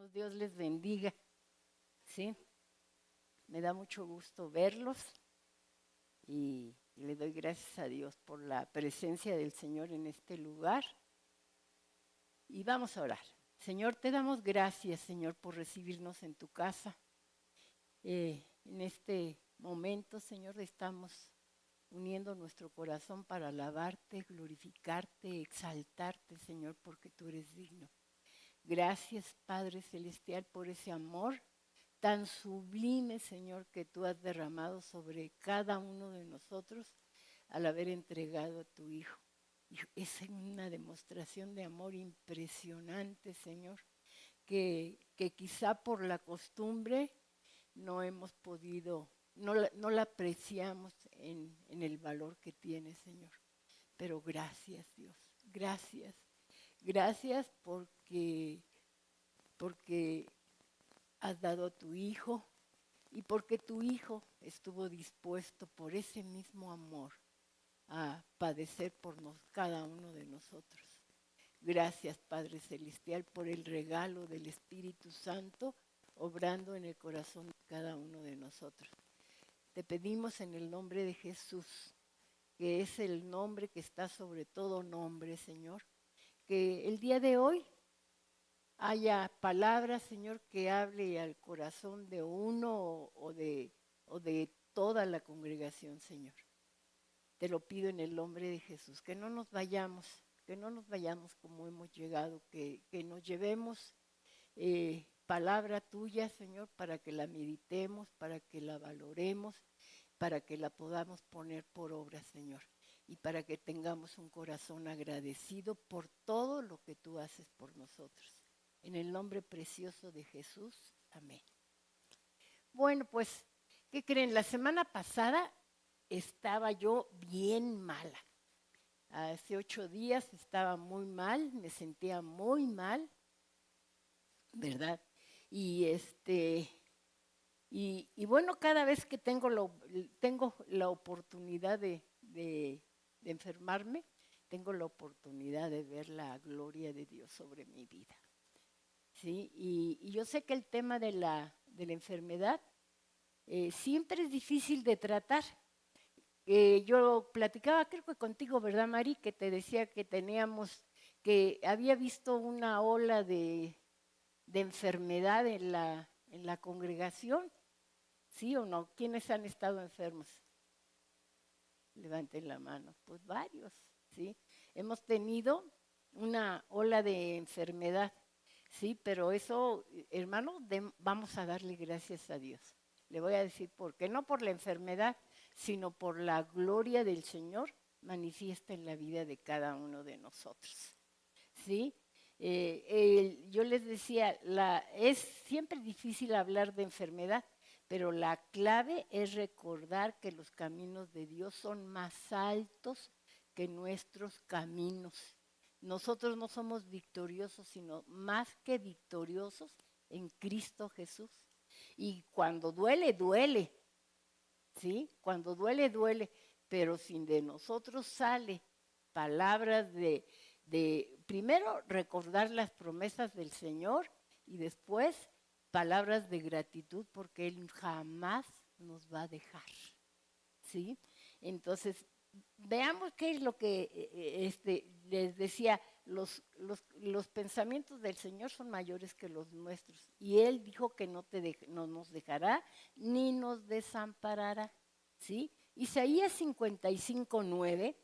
hermanos, Dios les bendiga. Sí, me da mucho gusto verlos y le doy gracias a Dios por la presencia del Señor en este lugar. Y vamos a orar. Señor, te damos gracias, Señor, por recibirnos en tu casa. En este momento, Señor, estamos uniendo nuestro corazón para alabarte, glorificarte, exaltarte, Señor, porque tú eres digno. Gracias, Padre Celestial, por ese amor tan sublime, Señor, que tú has derramado sobre cada uno de nosotros al haber entregado a tu Hijo. Y es una demostración de amor impresionante, Señor, que quizá por la costumbre no hemos podido, no la apreciamos en el valor que tiene, Señor. Pero gracias, Dios, gracias. Gracias porque has dado a tu Hijo y porque tu Hijo estuvo dispuesto por ese mismo amor a padecer por cada uno de nosotros. Gracias, Padre Celestial, por el regalo del Espíritu Santo obrando en el corazón de cada uno de nosotros. Te pedimos en el nombre de Jesús, que es el nombre que está sobre todo nombre, Señor, que el día de hoy haya palabras, Señor, que hable al corazón de uno o de toda la congregación, Señor. Te lo pido en el nombre de Jesús, que no nos vayamos como hemos llegado, que nos llevemos palabra tuya, Señor, para que la meditemos, para que la valoremos, para que la podamos poner por obra, Señor, y para que tengamos un corazón agradecido por todo lo que tú haces por nosotros. En el nombre precioso de Jesús, amén. Bueno, pues, ¿qué creen? La semana pasada estaba yo bien mala. Hace 8 días estaba muy mal, me sentía muy mal, ¿verdad? Y bueno, cada vez que tengo la oportunidad de enfermarme, tengo la oportunidad de ver la gloria de Dios sobre mi vida. ¿Sí? Y yo sé que el tema de la enfermedad siempre es difícil de tratar. Yo platicaba, creo que contigo, ¿verdad, Mari? Que te decía que había visto una ola de enfermedad en la congregación. ¿Sí o no? ¿Quiénes han estado enfermos? Levanten la mano. Pues varios, ¿sí? Hemos tenido una ola de enfermedad. Sí, pero eso, hermano, vamos a darle gracias a Dios. Le voy a decir por qué, no por la enfermedad, sino por la gloria del Señor manifiesta en la vida de cada uno de nosotros. ¿Sí? Yo les decía, es siempre difícil hablar de enfermedad, pero la clave es recordar que los caminos de Dios son más altos que nuestros caminos. Nosotros no somos victoriosos, sino más que victoriosos en Cristo Jesús. Y cuando duele, duele. ¿Sí? Cuando duele, duele. Pero si de nosotros sale palabras de primero recordar las promesas del Señor y después palabras de gratitud porque Él jamás nos va a dejar. ¿Sí? Entonces, veamos qué es lo que les decía, los pensamientos del Señor son mayores que los nuestros. Y Él dijo que no nos dejará ni nos desamparará. ¿Sí? Isaías 55:9,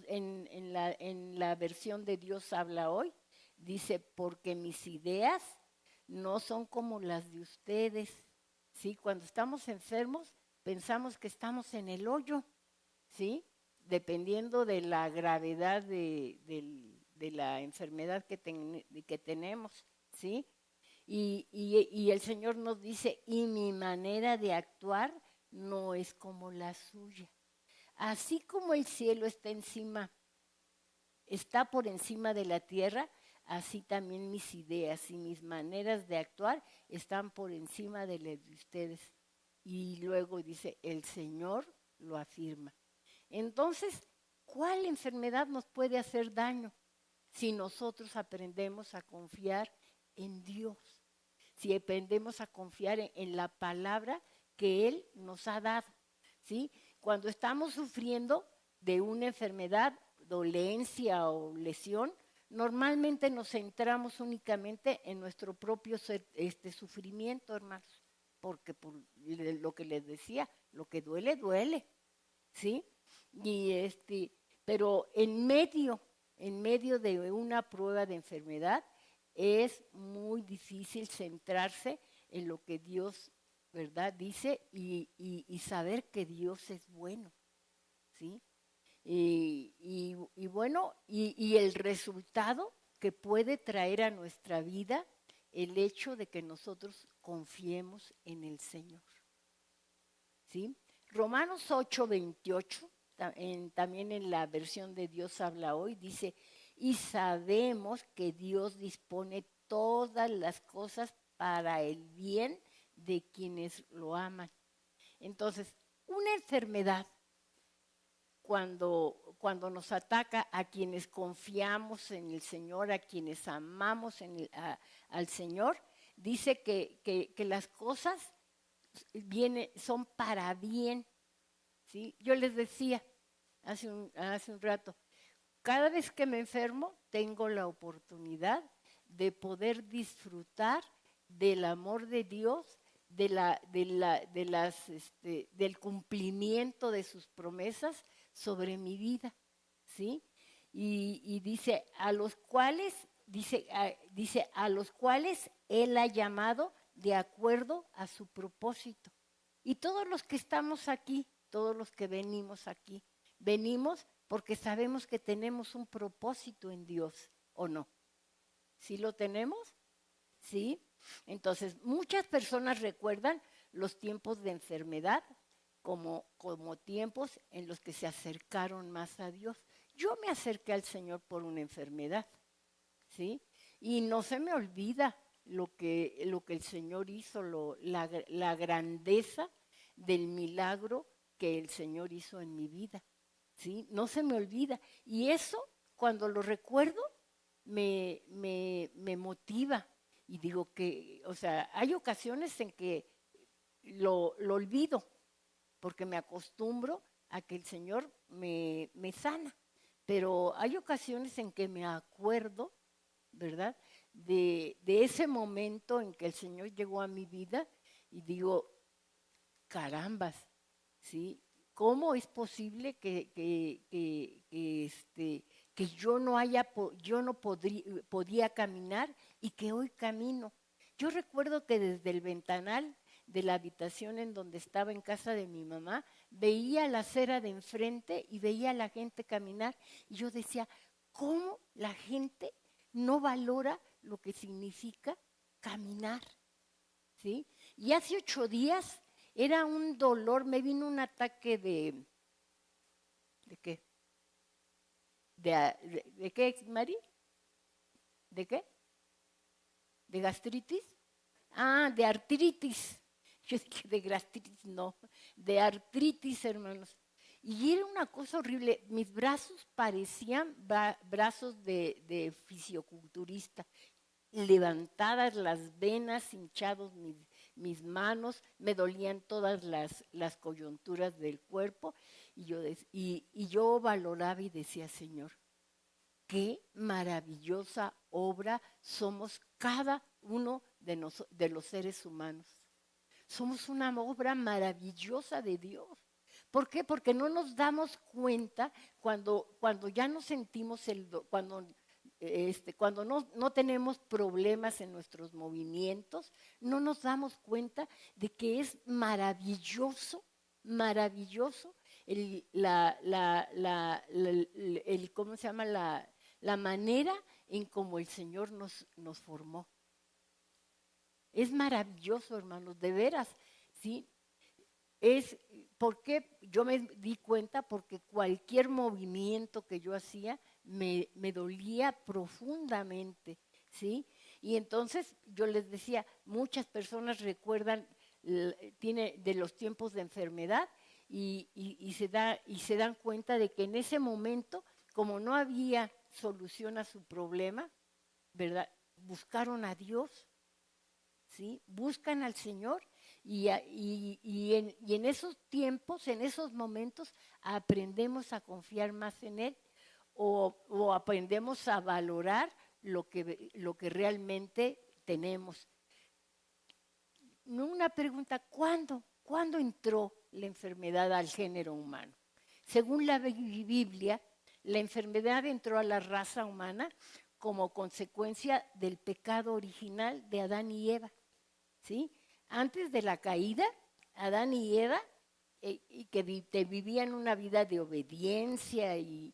en la versión de Dios habla hoy, dice, porque mis ideas no son como las de ustedes. ¿Sí? Cuando estamos enfermos, pensamos que estamos en el hoyo. ¿Sí? Dependiendo de la gravedad de la enfermedad que tenemos, ¿sí? Y el Señor nos dice, y mi manera de actuar no es como la suya. Así como el cielo está por encima de la tierra, así también mis ideas y mis maneras de actuar están por encima de las de ustedes. Y luego dice, el Señor lo afirma. Entonces, ¿cuál enfermedad nos puede hacer daño si nosotros aprendemos a confiar en Dios? si aprendemos a confiar en la palabra que Él nos ha dado, ¿sí? Cuando estamos sufriendo de una enfermedad, dolencia o lesión, normalmente nos centramos únicamente en nuestro propio sufrimiento, hermanos, porque por lo que les decía, lo que duele, duele, ¿sí? Y pero en medio de una prueba de enfermedad, es muy difícil centrarse en lo que Dios, ¿verdad?, dice y saber que Dios es bueno, ¿sí? Y bueno, y el resultado que puede traer a nuestra vida el hecho de que nosotros confiemos en el Señor, ¿sí? Romanos 8:28, también en la versión de Dios habla hoy, dice, y sabemos que Dios dispone todas las cosas para el bien de quienes lo aman. Entonces, una enfermedad, cuando nos ataca a quienes confiamos en el Señor, a quienes amamos al Señor, dice que las cosas son para bien, ¿sí? Yo les decía hace un rato, cada vez que me enfermo tengo la oportunidad de poder disfrutar del amor de Dios, del cumplimiento de sus promesas sobre mi vida, ¿sí? Y dice, a los cuales Él ha llamado de acuerdo a su propósito. Y todos los que estamos aquí, todos los que venimos aquí, venimos porque sabemos que tenemos un propósito en Dios, ¿o no? ¿Sí lo tenemos? ¿Sí? Entonces, muchas personas recuerdan los tiempos de enfermedad como tiempos en los que se acercaron más a Dios. Yo me acerqué al Señor por una enfermedad, ¿sí? Y no se me olvida lo que el Señor hizo, la grandeza del milagro que el Señor hizo en mi vida, ¿sí? No se me olvida. Y eso, cuando lo recuerdo, me motiva. Y digo que, o sea, hay ocasiones en que lo olvido, porque me acostumbro a que el Señor me sana. Pero hay ocasiones en que me acuerdo, ¿verdad?, de ese momento en que el Señor llegó a mi vida y digo, carambas, ¿sí? ¿Cómo es posible que yo no podía caminar y que hoy camino? Yo recuerdo que desde el ventanal de la habitación en donde estaba en casa de mi mamá, veía la acera de enfrente y veía a la gente caminar y yo decía, ¿cómo la gente no valora lo que significa caminar? ¿Sí? Y hace 8 días era un dolor, me vino un ataque ¿de qué? ¿De qué, Mari? ¿De qué? ¿De gastritis? Ah, de artritis. Yo dije, de gastritis, no. De artritis, hermanos. Y era una cosa horrible. Mis brazos parecían brazos de fisioculturista. Levantadas las venas, hinchados mis manos, me dolían todas las coyunturas del cuerpo. Y yo valoraba y decía, Señor, qué maravillosa obra somos cada uno de los seres humanos. Somos una obra maravillosa de Dios. ¿Por qué? Porque no nos damos cuenta cuando ya nos sentimos cuando no tenemos problemas en nuestros movimientos, no nos damos cuenta de que es maravilloso, maravilloso ¿cómo se llama? La manera en cómo el Señor nos formó. Es maravilloso, hermanos, de veras, ¿sí? ¿Por qué yo me di cuenta? Porque cualquier movimiento que yo hacía me dolía profundamente, ¿sí? Y entonces yo les decía, muchas personas recuerdan de los tiempos de enfermedad y se dan cuenta de que en ese momento, como no había solución a su problema, ¿verdad?, buscaron a Dios, ¿sí? Buscan al Señor y en esos tiempos, en esos momentos, aprendemos a confiar más en Él o aprendemos a valorar lo que realmente tenemos. Una pregunta, ¿cuándo entró la enfermedad al género humano? Según la Biblia, la enfermedad entró a la raza humana como consecuencia del pecado original de Adán y Eva, ¿sí? Antes de la caída, Adán y Eva, vivían una vida de obediencia y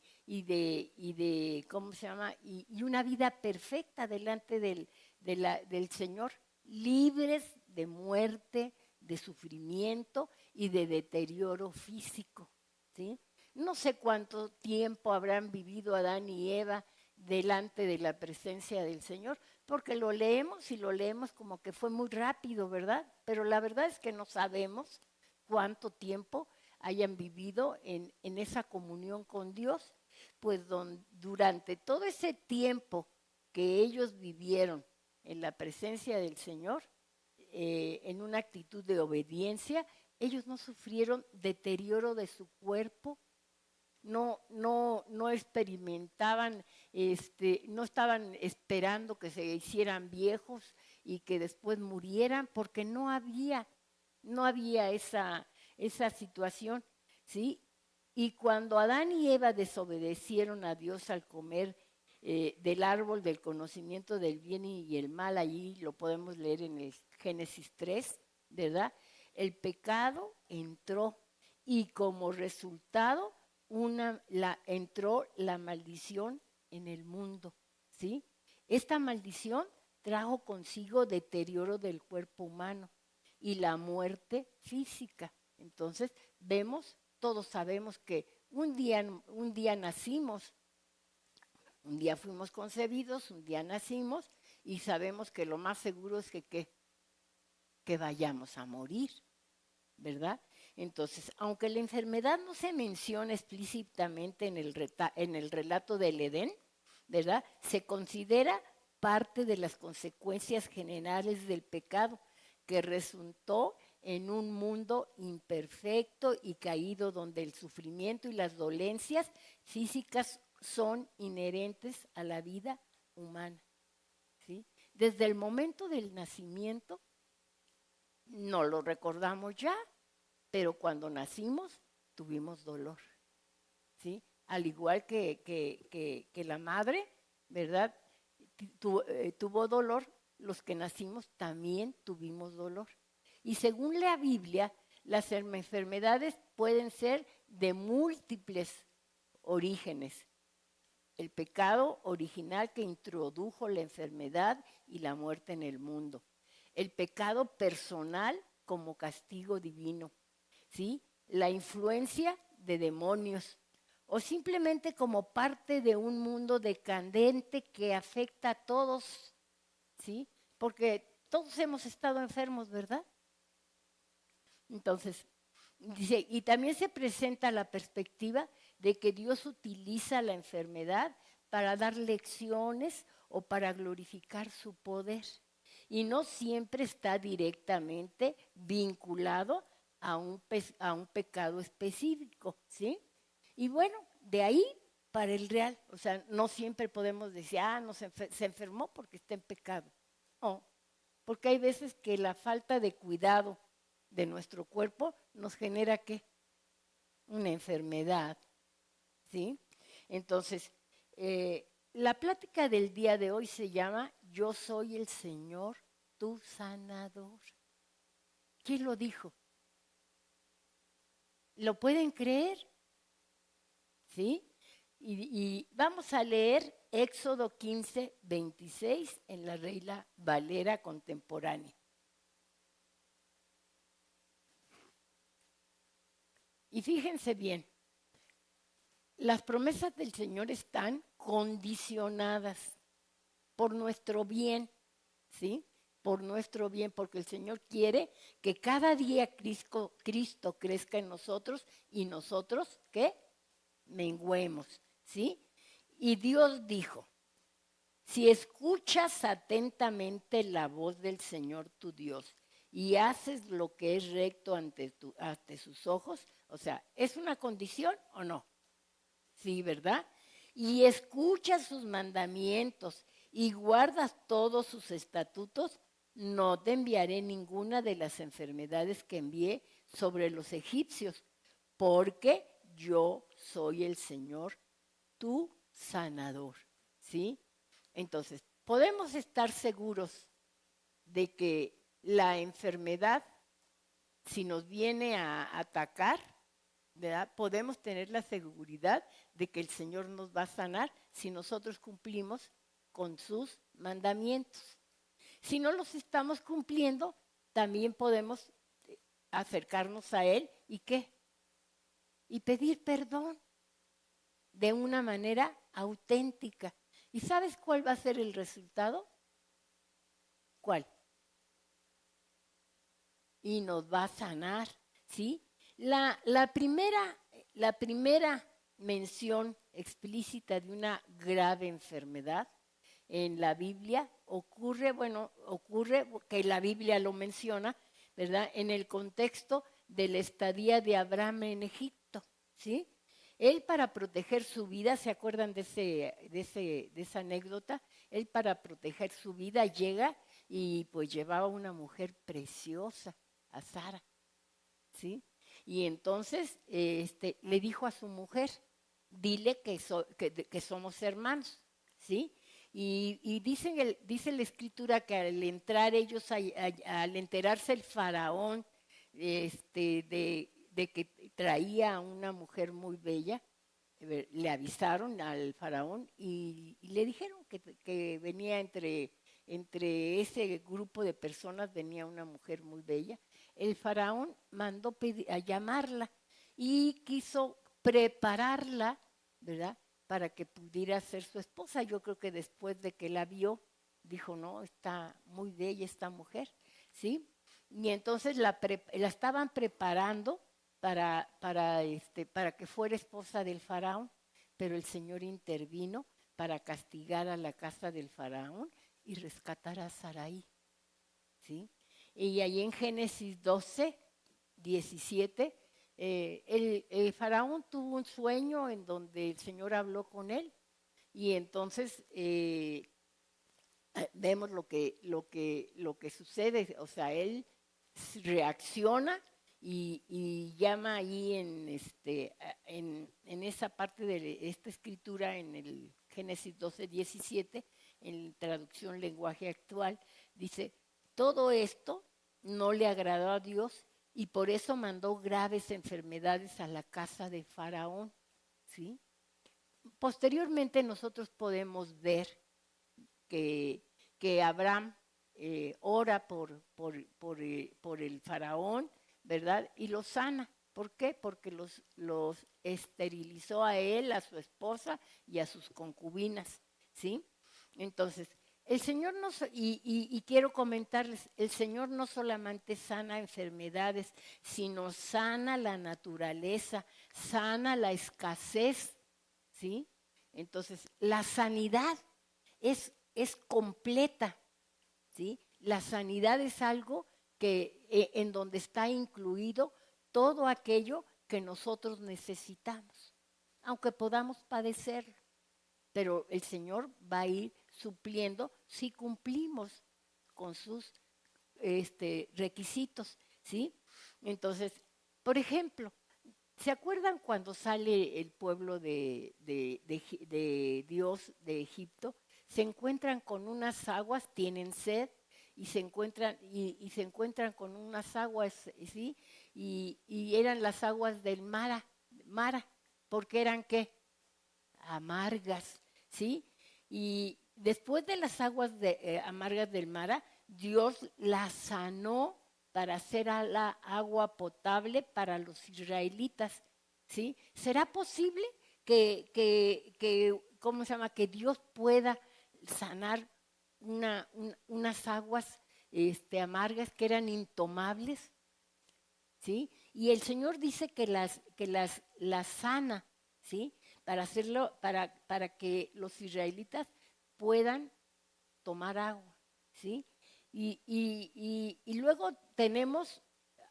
¿cómo se llama? Y una vida perfecta delante del Señor, libres de muerte, de sufrimiento y de deterioro físico, ¿sí? No sé cuánto tiempo habrán vivido Adán y Eva delante de la presencia del Señor, porque lo leemos como que fue muy rápido, ¿verdad? Pero la verdad es que no sabemos cuánto tiempo hayan vivido en esa comunión con Dios, pues durante todo ese tiempo que ellos vivieron en la presencia del Señor, en una actitud de obediencia, ellos no sufrieron deterioro de su cuerpo, no experimentaban, no estaban esperando que se hicieran viejos y que después murieran, porque no había esa situación, ¿sí? Y cuando Adán y Eva desobedecieron a Dios al comer del árbol del conocimiento del bien y el mal, allí lo podemos leer en el Génesis 3, ¿verdad? El pecado entró y como resultado entró la maldición en el mundo, ¿sí? Esta maldición trajo consigo deterioro del cuerpo humano y la muerte física. Entonces, todos sabemos que un día nacimos, un día fuimos concebidos, un día nacimos y sabemos que lo más seguro es que vayamos a morir, ¿verdad? Entonces, aunque la enfermedad no se menciona explícitamente en el relato del Edén, ¿verdad? Se considera parte de las consecuencias generales del pecado que resultó en un mundo imperfecto y caído donde el sufrimiento y las dolencias físicas son inherentes a la vida humana, ¿sí? Desde el momento del nacimiento, no lo recordamos ya, pero cuando nacimos tuvimos dolor, ¿sí? Al igual que la madre, ¿verdad? Tuvo dolor, los que nacimos también tuvimos dolor. Y según la Biblia, las enfermedades pueden ser de múltiples orígenes. El pecado original que introdujo la enfermedad y la muerte en el mundo. El pecado personal como castigo divino, ¿sí? La influencia de demonios o simplemente como parte de un mundo decadente que afecta a todos, ¿sí? Porque todos hemos estado enfermos, ¿verdad? Entonces, dice, y también se presenta la perspectiva de que Dios utiliza la enfermedad para dar lecciones o para glorificar su poder. Y no siempre está directamente vinculado a un pecado específico, ¿sí? Y bueno, de ahí para el real, o sea, no siempre podemos decir, no se enfermó porque está en pecado. No, porque hay veces que la falta de cuidado de nuestro cuerpo nos genera ¿qué? Una enfermedad, ¿sí? Entonces, la plática del día de hoy se llama Yo soy el Señor, tu sanador. ¿Quién lo dijo? ¿Lo pueden creer? ¿Sí? Y vamos a leer Éxodo 15, 26 en la Reina Valera contemporánea. Y fíjense bien, las promesas del Señor están condicionadas por nuestro bien, ¿sí? Por nuestro bien, porque el Señor quiere que cada día Cristo crezca en nosotros y nosotros, ¿qué? Menguemos, ¿sí? Y Dios dijo, Si escuchas atentamente la voz del Señor tu Dios y haces lo que es recto ante sus ojos, o sea, ¿es una condición o no? Sí, ¿verdad? Y escuchas sus mandamientos y guardas todos sus estatutos, no te enviaré ninguna de las enfermedades que envié sobre los egipcios, porque yo soy el Señor, tu sanador. ¿Sí? Entonces, podemos estar seguros de que la enfermedad, si nos viene a atacar, ¿verdad? Podemos tener la seguridad de que el Señor nos va a sanar si nosotros cumplimos con sus mandamientos. Si no los estamos cumpliendo, también podemos acercarnos a Él y ¿qué? Y pedir perdón de una manera auténtica. ¿Y sabes cuál va a ser el resultado? ¿Cuál? Y nos va a sanar, ¿sí? La primera mención explícita de una grave enfermedad en la Biblia ocurre que la Biblia lo menciona, ¿verdad? En el contexto de la estadía de Abraham en Egipto, ¿sí? Él para proteger su vida, ¿se acuerdan de esa anécdota? Él para proteger su vida llega y pues llevaba una mujer preciosa, a Sara, ¿sí? Y entonces le dijo a su mujer, dile que somos hermanos, ¿sí? Y dice la escritura que al entrar ellos, al enterarse el faraón de que traía a una mujer muy bella, le avisaron al faraón y le dijeron que venía entre ese grupo de personas, venía una mujer muy bella. El faraón mandó a llamarla y quiso prepararla, ¿verdad?, para que pudiera ser su esposa. Yo creo que después de que la vio, dijo, no, está muy bella esta mujer, ¿sí? Y entonces la estaban preparando para que fuera esposa del faraón, pero el Señor intervino para castigar a la casa del faraón y rescatar a Sarai, ¿sí? Y ahí en Génesis 12, 17, el faraón tuvo un sueño en donde el Señor habló con él y entonces vemos lo que sucede, o sea, él reacciona y llama ahí en esa parte de esta escritura, en el Génesis 12, 17, en traducción lenguaje actual, dice, todo esto no le agradó a Dios y por eso mandó graves enfermedades a la casa de Faraón, ¿sí? Posteriormente nosotros podemos ver que Abraham ora por el faraón, ¿verdad? Y lo sana. ¿Por qué? Porque los esterilizó a él, a su esposa y a sus concubinas, ¿sí? Entonces, el Señor y quiero comentarles, el Señor no solamente sana enfermedades, sino sana la naturaleza, sana la escasez, ¿sí? Entonces, la sanidad es completa, ¿sí? La sanidad es algo en donde está incluido todo aquello que nosotros necesitamos, aunque podamos padecerlo, pero el Señor va a ir supliendo si cumplimos con sus requisitos, ¿sí? Entonces, por ejemplo, ¿se acuerdan cuando sale el pueblo de Dios de Egipto? Se encuentran con unas aguas, tienen sed y se encuentran con unas aguas, ¿sí? Y eran las aguas del Mara, porque eran ¿qué? Amargas, ¿sí? Y después de las aguas amargas del Mara, Dios las sanó para hacer la agua potable para los israelitas, ¿sí? ¿Será posible ¿cómo se llama? Que Dios pueda sanar unas aguas amargas que eran intomables, ¿sí? Y el Señor dice que las sana, ¿sí? Para hacerlo, para que los israelitas puedan tomar agua, ¿sí? Y luego tenemos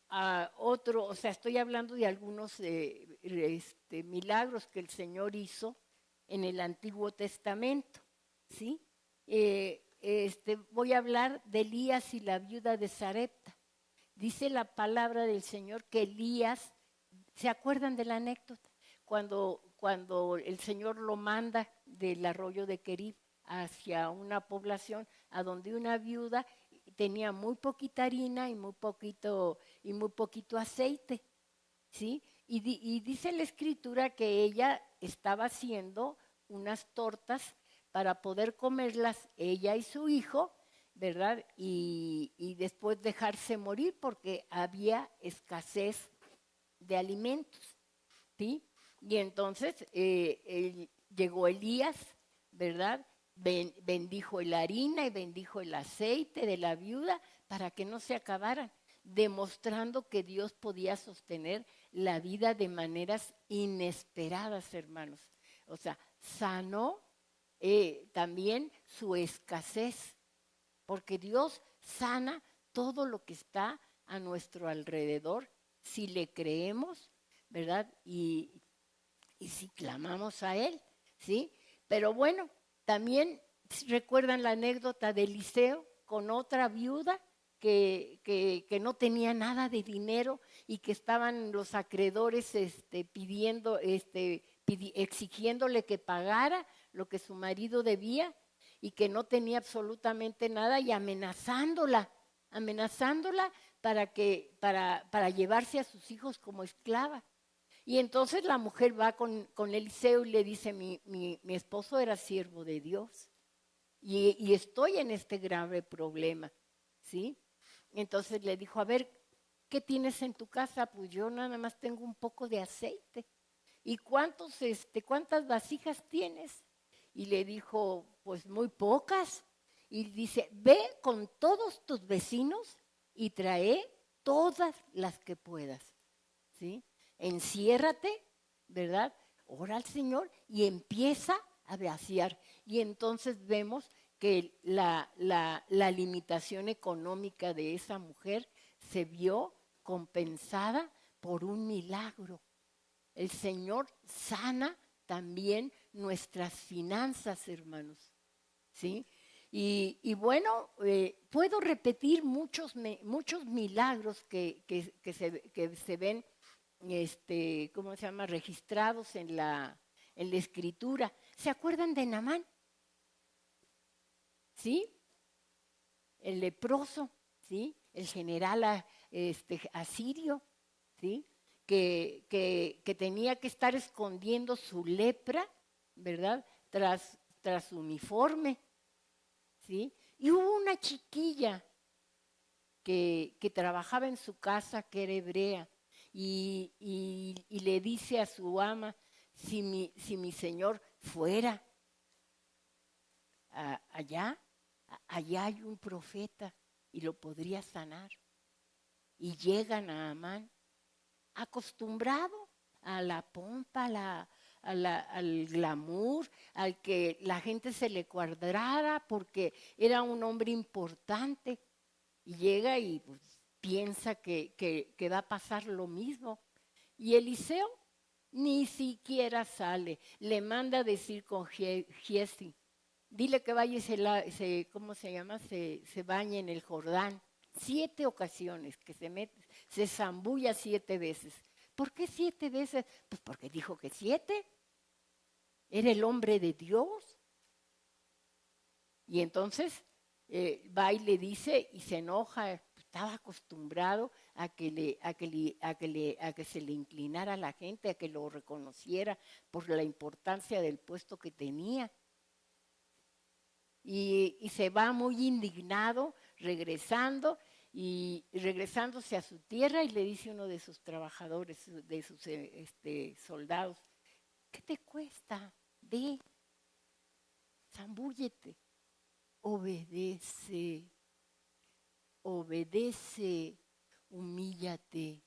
a otro, o sea, estoy hablando de algunos milagros que el Señor hizo en el Antiguo Testamento, ¿sí? Voy a hablar de Elías y la viuda de Sarepta. Dice la palabra del Señor que Elías, ¿se acuerdan de la anécdota? Cuando el Señor lo manda del arroyo de Querib hacia una población a donde una viuda tenía muy poquita harina y muy poquito aceite, ¿sí? Y dice la Escritura que ella estaba haciendo unas tortas para poder comerlas ella y su hijo, ¿verdad? Y después dejarse morir porque había escasez de alimentos, ¿sí? Y entonces llegó Elías, ¿verdad? Bendijo la harina y bendijo el aceite de la viuda para que no se acabaran, demostrando que Dios podía sostener la vida de maneras inesperadas, hermanos. O sea, sanó también su escasez, porque Dios sana todo lo que está a nuestro alrededor si le creemos, ¿verdad? Y si clamamos a Él, ¿sí? Pero bueno, también recuerdan la anécdota de Eliseo con otra viuda que no tenía nada de dinero y que estaban los acreedores exigiéndole que pagara lo que su marido debía y que no tenía absolutamente nada y amenazándola para llevarse a sus hijos como esclava. Y entonces la mujer va con Eliseo y le dice, mi esposo era siervo de Dios y estoy en este grave problema, ¿sí? Entonces le dijo, a ver, ¿qué tienes en tu casa? Pues yo nada más tengo un poco de aceite. ¿Y cuántas vasijas tienes? Y le dijo, pues muy pocas. Y dice, ve con todos tus vecinos y trae todas las que puedas, ¿sí? Enciérrate, ¿verdad? Ora al Señor y empieza a vaciar. Y entonces vemos que la limitación económica de esa mujer se vio compensada por un milagro. El Señor sana también nuestras finanzas, hermanos, ¿sí? Y bueno, puedo repetir muchos milagros que se ven, ¿cómo se llama? Registrados en la Escritura. ¿Se acuerdan de Naamán? ¿Sí? El leproso, ¿sí? El general asirio, ¿sí? Que tenía que estar escondiendo su lepra, ¿verdad? Tras su uniforme, ¿sí? Y hubo una chiquilla que trabajaba en su casa, que era hebrea, y le dice a su ama, si mi señor fuera allá hay un profeta y lo podría sanar. Y llegan a Amán, acostumbrado a la pompa, al glamour, al que la gente se le cuadrara porque era un hombre importante. Y llega y pues, piensa que va a pasar lo mismo. Y Eliseo ni siquiera sale. Le manda a decir con Giesi, dile que vaya y ¿cómo se llama? Se bañe en el Jordán. 7 ocasiones que se zambulla 7 veces. ¿Por qué 7 veces? Pues porque dijo que 7. Era el hombre de Dios. Y entonces va y le dice y se enoja. Estaba acostumbrado a que se le inclinara a la gente, a que lo reconociera por la importancia del puesto que tenía. Y se va muy indignado, regresándose a su tierra, y le dice uno de sus trabajadores, de sus soldados, ¿qué te cuesta? Ve, zambúllete, obedece, humíllate.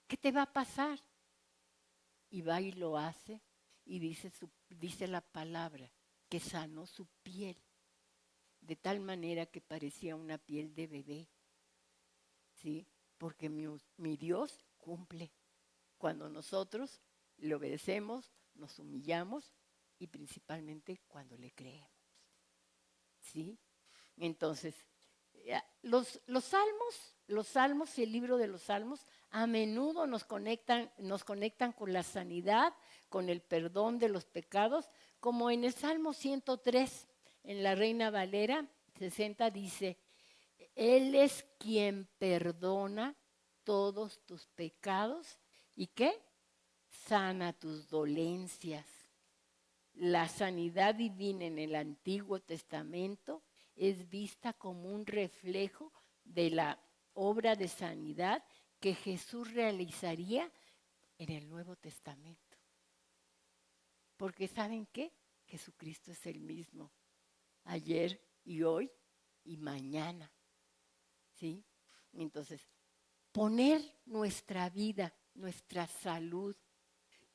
¿Qué te va a pasar? Y va y lo hace, y dice la palabra, que sanó su piel. de tal manera que parecía una piel de bebé, ¿sí? Porque mi Dios cumple. Cuando nosotros le obedecemos, nos humillamos y principalmente cuando le creemos, ¿sí? Entonces, los salmos y el libro de los salmos a menudo nos conectan con la sanidad, con el perdón de los pecados, como en el Salmo 103, en la Reina Valera 60 dice, Él es quien perdona todos tus pecados y ¿qué? Sana tus dolencias. La sanidad divina en el Antiguo Testamento es vista como un reflejo de la obra de sanidad que Jesús realizaría en el Nuevo Testamento. Porque ¿saben qué? Jesucristo es el mismo, ayer y hoy y mañana, ¿sí? Entonces, poner nuestra vida, nuestra salud,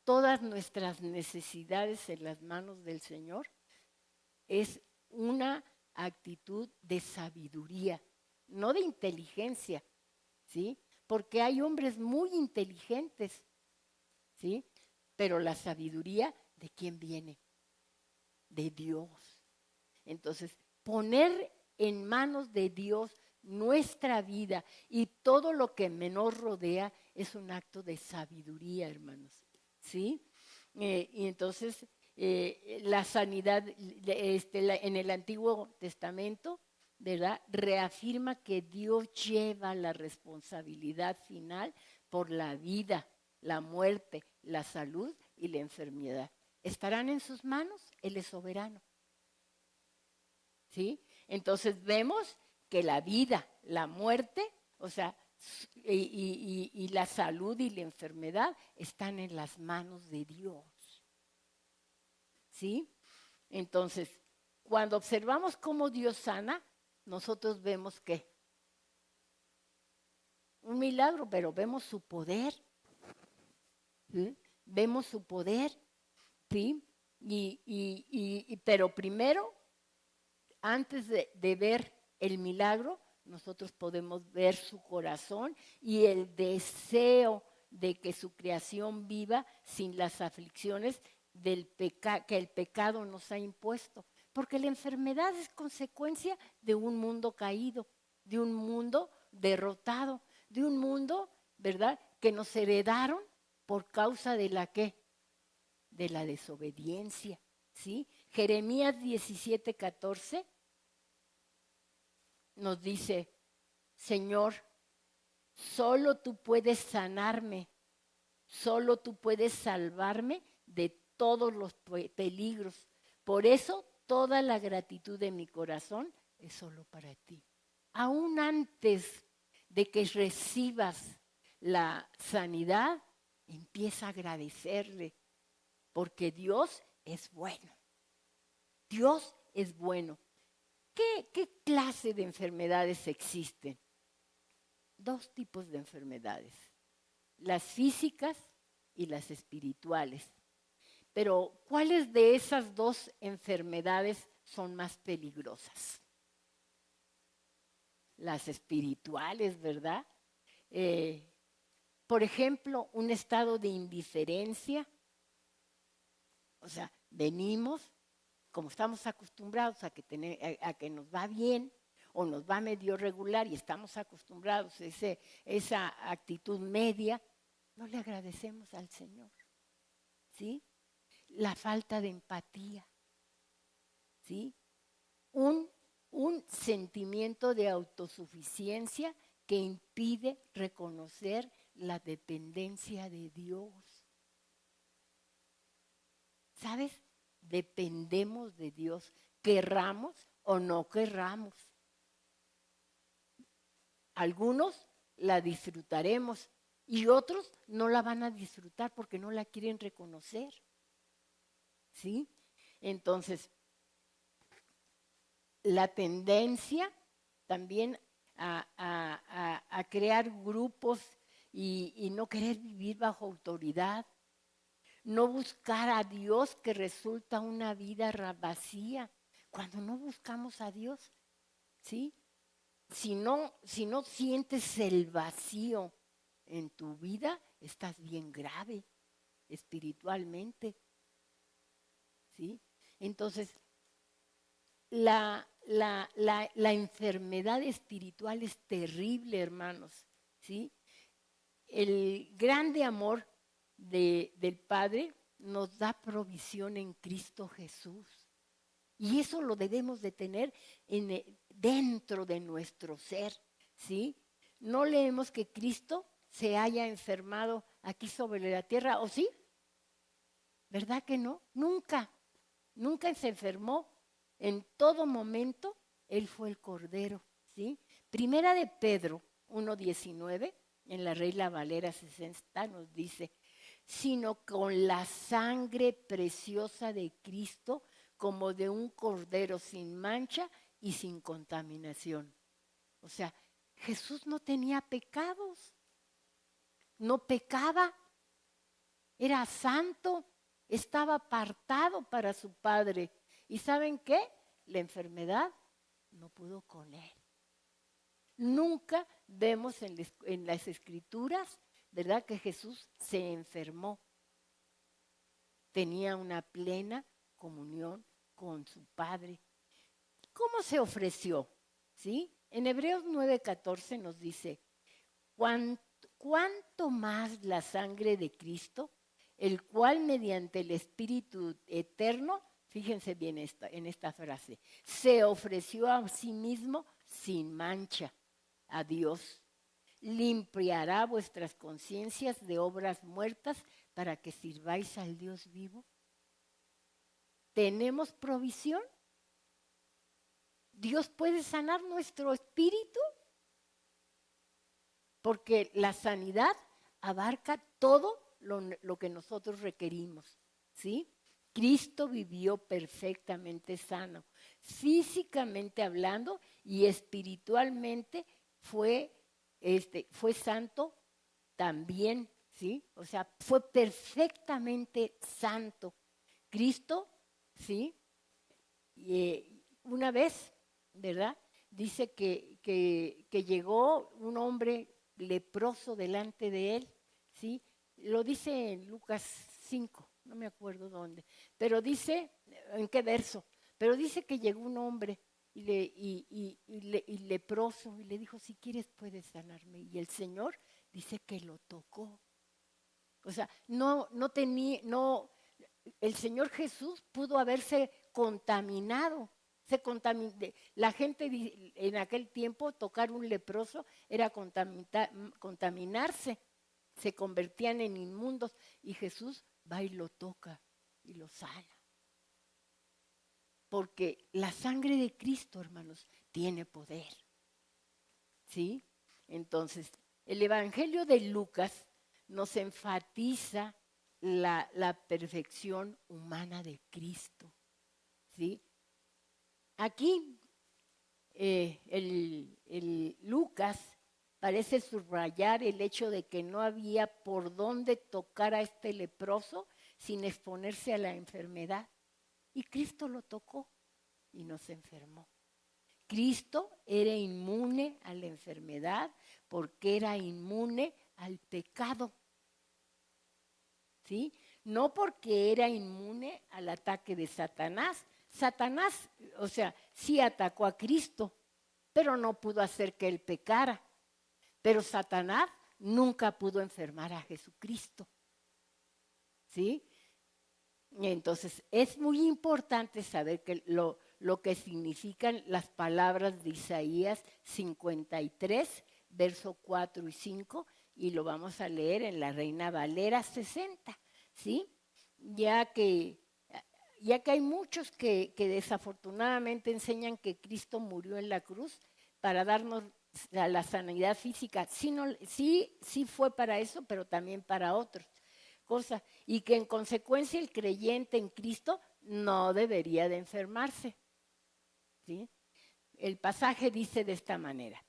todas nuestras necesidades en las manos del Señor es una actitud de sabiduría, no de inteligencia, ¿sí? Porque hay hombres muy inteligentes, ¿sí? Pero la sabiduría, ¿de quién viene? De Dios. Entonces, poner en manos de Dios nuestra vida y todo lo que nos rodea es un acto de sabiduría, hermanos, ¿sí? Y entonces, la sanidad en el Antiguo Testamento, ¿verdad? Reafirma que Dios lleva la responsabilidad final por la vida, la muerte, la salud y la enfermedad. ¿Estarán en sus manos? Él es soberano. ¿Sí? Entonces vemos que la vida, la muerte, o sea, y la salud y la enfermedad están en las manos de Dios. ¿Sí? Entonces, cuando observamos cómo Dios sana, nosotros vemos que un milagro, pero vemos su poder. ¿Sí? Vemos su poder, ¿sí? Pero primero, antes de ver el milagro, nosotros podemos ver su corazón y el deseo de que su creación viva sin las aflicciones que el pecado nos ha impuesto. Porque la enfermedad es consecuencia de un mundo caído, de un mundo derrotado, de un mundo, ¿verdad?, que nos heredaron por causa de la ¿qué? De la desobediencia, ¿sí? Jeremías 17:14 nos dice, Señor, solo tú puedes sanarme, solo tú puedes salvarme de todos los peligros. Por eso toda la gratitud de mi corazón es solo para ti. Aún antes de que recibas la sanidad, empieza a agradecerle, porque Dios es bueno. Dios es bueno. ¿Qué clase de enfermedades existen? Dos tipos de enfermedades, las físicas y las espirituales. Pero, ¿cuáles de esas dos enfermedades son más peligrosas? Las espirituales, ¿verdad? Por ejemplo, un estado de indiferencia. O sea, venimos, como estamos acostumbrados a que nos va bien o nos va medio regular y estamos acostumbrados a esa actitud media, no le agradecemos al Señor, ¿sí? La falta de empatía, ¿sí? Un sentimiento de autosuficiencia que impide reconocer la dependencia de Dios. ¿Sabes? Dependemos de Dios, querramos o no querramos. Algunos la disfrutaremos y otros no la van a disfrutar porque no la quieren reconocer. ¿Sí? Entonces, la tendencia también a crear grupos y no querer vivir bajo autoridad, no buscar a Dios, que resulta una vida vacía. Cuando no buscamos a Dios, ¿sí? Si no sientes el vacío en tu vida, estás bien grave espiritualmente, ¿sí? Entonces, la enfermedad espiritual es terrible, hermanos, ¿sí? El grande amor del Padre nos da provisión en Cristo Jesús. Y eso lo debemos de tener dentro de nuestro ser, ¿sí? No leemos que Cristo se haya enfermado aquí sobre la tierra, ¿o sí? ¿Verdad que no? Nunca, nunca se enfermó. En todo momento, Él fue el Cordero, ¿sí? Primera de Pedro 1:19, en la Reina Valera 60 nos dice, sino con la sangre preciosa de Cristo, como de un cordero sin mancha y sin contaminación. O sea, Jesús no tenía pecados, no pecaba, era santo, estaba apartado para su Padre. ¿Y saben qué? La enfermedad no pudo con él. Nunca vemos en las Escrituras, ¿verdad?, que Jesús se enfermó. Tenía una plena comunión con su Padre. ¿Cómo se ofreció? ¿Sí? En Hebreos 9:14 nos dice, ¿cuánto más la sangre de Cristo, el cual mediante el Espíritu eterno, fíjense bien en esta frase, se ofreció a sí mismo sin mancha a Dios, limpiará vuestras conciencias de obras muertas para que sirváis al Dios vivo? ¿Tenemos provisión? ¿Dios puede sanar nuestro espíritu? Porque la sanidad abarca todo lo que nosotros requerimos, ¿sí? Cristo vivió perfectamente sano, físicamente hablando y espiritualmente fue santo también, ¿sí? O sea, fue perfectamente santo. Cristo, ¿sí? Y una vez, ¿verdad? Dice que llegó un hombre leproso delante de él, ¿sí? Lo dice en Lucas 5, no me acuerdo dónde, pero dice, ¿en qué verso? Pero dice que llegó un hombre y leproso y le dijo, si quieres puedes sanarme. Y el Señor dice que lo tocó. O sea, el Señor Jesús pudo haberse contaminado. La gente en aquel tiempo, tocar un leproso era contaminarse. Se convertían en inmundos y Jesús va y lo toca y lo sana. Porque la sangre de Cristo, hermanos, tiene poder. ¿Sí? Entonces, el Evangelio de Lucas nos enfatiza la perfección humana de Cristo. ¿Sí? Aquí el Lucas parece subrayar el hecho de que no había por dónde tocar a este leproso sin exponerse a la enfermedad. Y Cristo lo tocó y no se enfermó. Cristo era inmune a la enfermedad porque era inmune al pecado. ¿Sí? No porque era inmune al ataque de Satanás. Satanás, o sea, sí atacó a Cristo, pero no pudo hacer que él pecara. Pero Satanás nunca pudo enfermar a Jesucristo. ¿Sí? Entonces, es muy importante saber que lo que significan las palabras de Isaías 53, verso 4 y 5, y lo vamos a leer en la Reina Valera 60, ¿sí? Ya que hay muchos que desafortunadamente enseñan que Cristo murió en la cruz para darnos la sanidad física. Sí fue para eso, pero también para otros. Y que en consecuencia el creyente en Cristo no debería de enfermarse. ¿Sí? El pasaje dice de esta manera: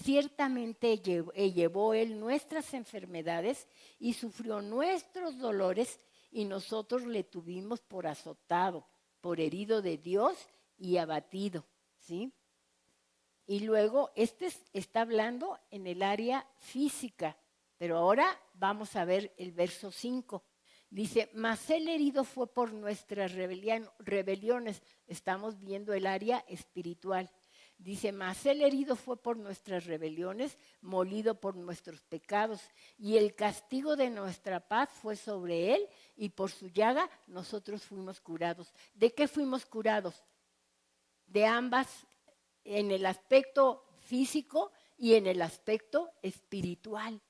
ciertamente llevó él nuestras enfermedades y sufrió nuestros dolores, y nosotros le tuvimos por azotado, por herido de Dios y abatido. ¿Sí? Y luego, está hablando en el área física, pero ahora vamos a ver el verso 5. Dice, mas el herido fue por nuestras rebeliones. Estamos viendo el área espiritual. Dice, mas el herido fue por nuestras rebeliones, molido por nuestros pecados, y el castigo de nuestra paz fue sobre él, y por su llaga nosotros fuimos curados. ¿De qué fuimos curados? De ambas, en el aspecto físico y en el aspecto espiritual.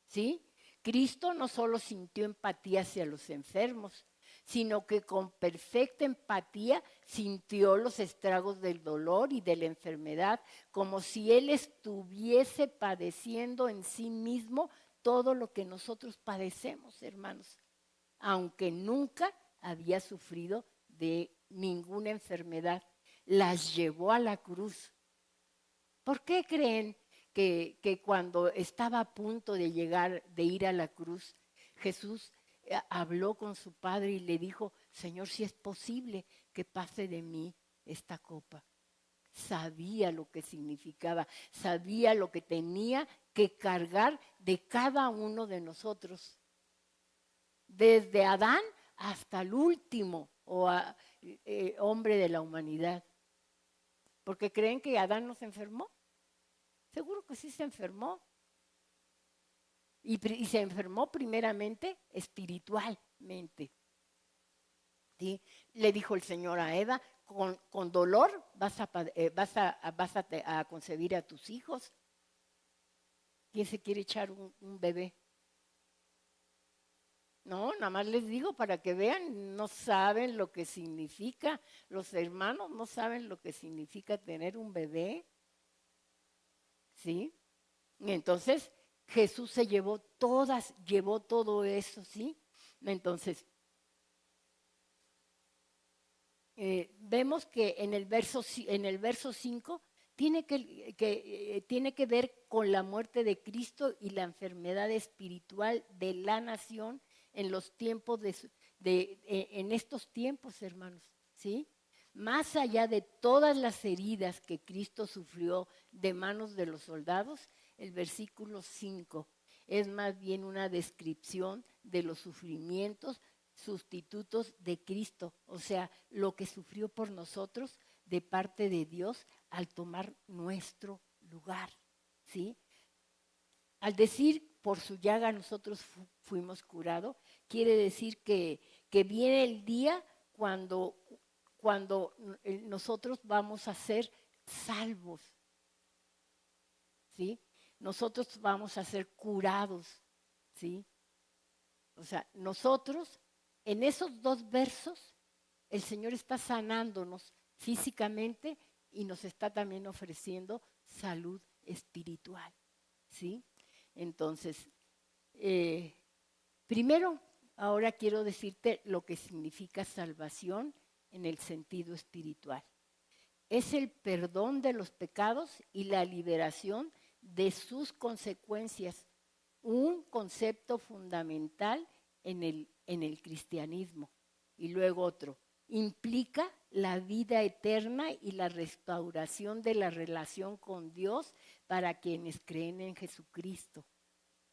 ¿Sí? Cristo no solo sintió empatía hacia los enfermos, sino que con perfecta empatía sintió los estragos del dolor y de la enfermedad, como si Él estuviese padeciendo en sí mismo todo lo que nosotros padecemos, hermanos, aunque nunca había sufrido de ninguna enfermedad. Las llevó a la cruz. ¿Por qué creen que cuando estaba a punto de ir a la cruz, Jesús habló con su Padre y le dijo, Señor, si es posible que pase de mí esta copa? Sabía lo que significaba, sabía lo que tenía que cargar de cada uno de nosotros, desde Adán hasta el último hombre de la humanidad. Porque creen que Adán no se enfermó. Seguro que sí se enfermó. Y se enfermó primeramente espiritualmente. ¿Sí? Le dijo el Señor a Eva, con dolor vas a concebir a tus hijos. ¿Quién se quiere echar un bebé? No, nada más les digo para que vean, no saben lo que significa. Los hermanos no saben lo que significa tener un bebé. ¿Sí? Y entonces Jesús llevó todo eso, ¿sí? Entonces, vemos que en el verso 5 tiene que ver con la muerte de Cristo y la enfermedad espiritual de la nación en los tiempos en estos tiempos, hermanos, ¿sí? Más allá de todas las heridas que Cristo sufrió de manos de los soldados, el versículo 5 es más bien una descripción de los sufrimientos sustitutos de Cristo, o sea, lo que sufrió por nosotros de parte de Dios al tomar nuestro lugar, ¿sí? Al decir por su llaga nosotros fuimos curados, quiere decir que viene el día cuando nosotros vamos a ser salvos, ¿sí? Nosotros vamos a ser curados, ¿sí? O sea, nosotros, en esos dos versos, el Señor está sanándonos físicamente y nos está también ofreciendo salud espiritual, ¿sí? Entonces, primero, ahora quiero decirte lo que significa salvación en el sentido espiritual. Es el perdón de los pecados y la liberación de sus consecuencias, un concepto fundamental en el cristianismo. Y luego otro, implica la vida eterna y la restauración de la relación con Dios para quienes creen en Jesucristo,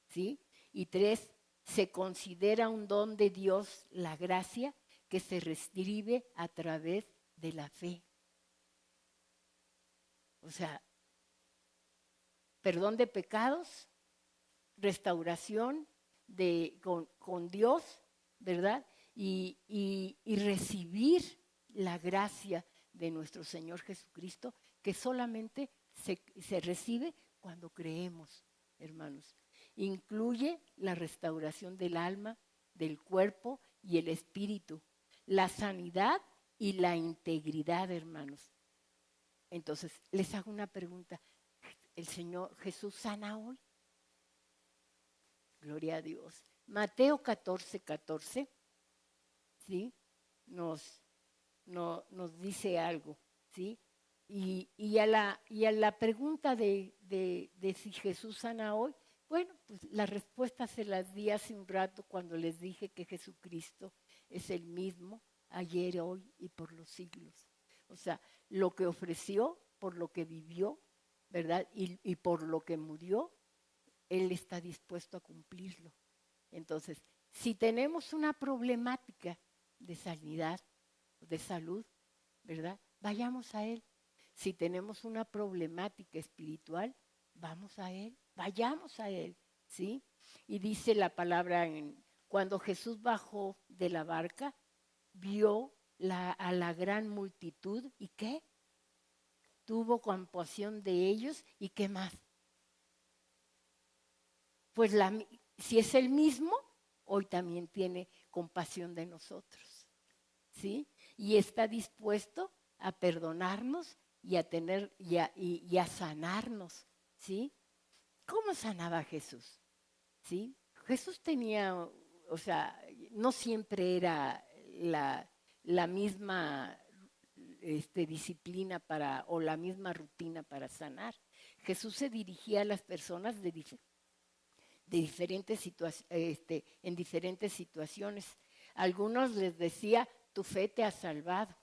¿sí? Y 3, se considera un don de Dios la gracia que se recibe a través de la fe. O sea, perdón de pecados, restauración con Dios, ¿verdad? Y recibir la gracia de nuestro Señor Jesucristo, que solamente se recibe cuando creemos, hermanos. Incluye la restauración del alma, del cuerpo y el espíritu, la sanidad y la integridad, hermanos. Entonces, les hago una pregunta. ¿El Señor Jesús sana hoy? Gloria a Dios. Mateo 14:14, ¿sí? Nos dice algo, ¿sí? Y a la pregunta de si Jesús sana hoy, bueno, pues la respuesta se las di hace un rato cuando les dije que Jesucristo es el mismo ayer, hoy y por los siglos. O sea, lo que ofreció por lo que vivió, ¿verdad? Y por lo que murió, Él está dispuesto a cumplirlo. Entonces, si tenemos una problemática de sanidad, de salud, ¿verdad? Vayamos a Él. Si tenemos una problemática espiritual, vamos a Él, vayamos a Él, ¿sí? Y dice la palabra, cuando Jesús bajó de la barca, vio a la gran multitud, ¿y qué? Tuvo compasión de ellos, ¿y qué más? Pues si es el mismo, hoy también tiene compasión de nosotros, ¿sí? Y está dispuesto a perdonarnos y a tener y a sanarnos, ¿sí? ¿Cómo sanaba Jesús? ¿Sí? Jesús tenía, o sea, no siempre era la misma disciplina o la misma rutina para sanar. Jesús se dirigía a las personas en diferentes situaciones. Algunos les decía, tu fe te ha salvado,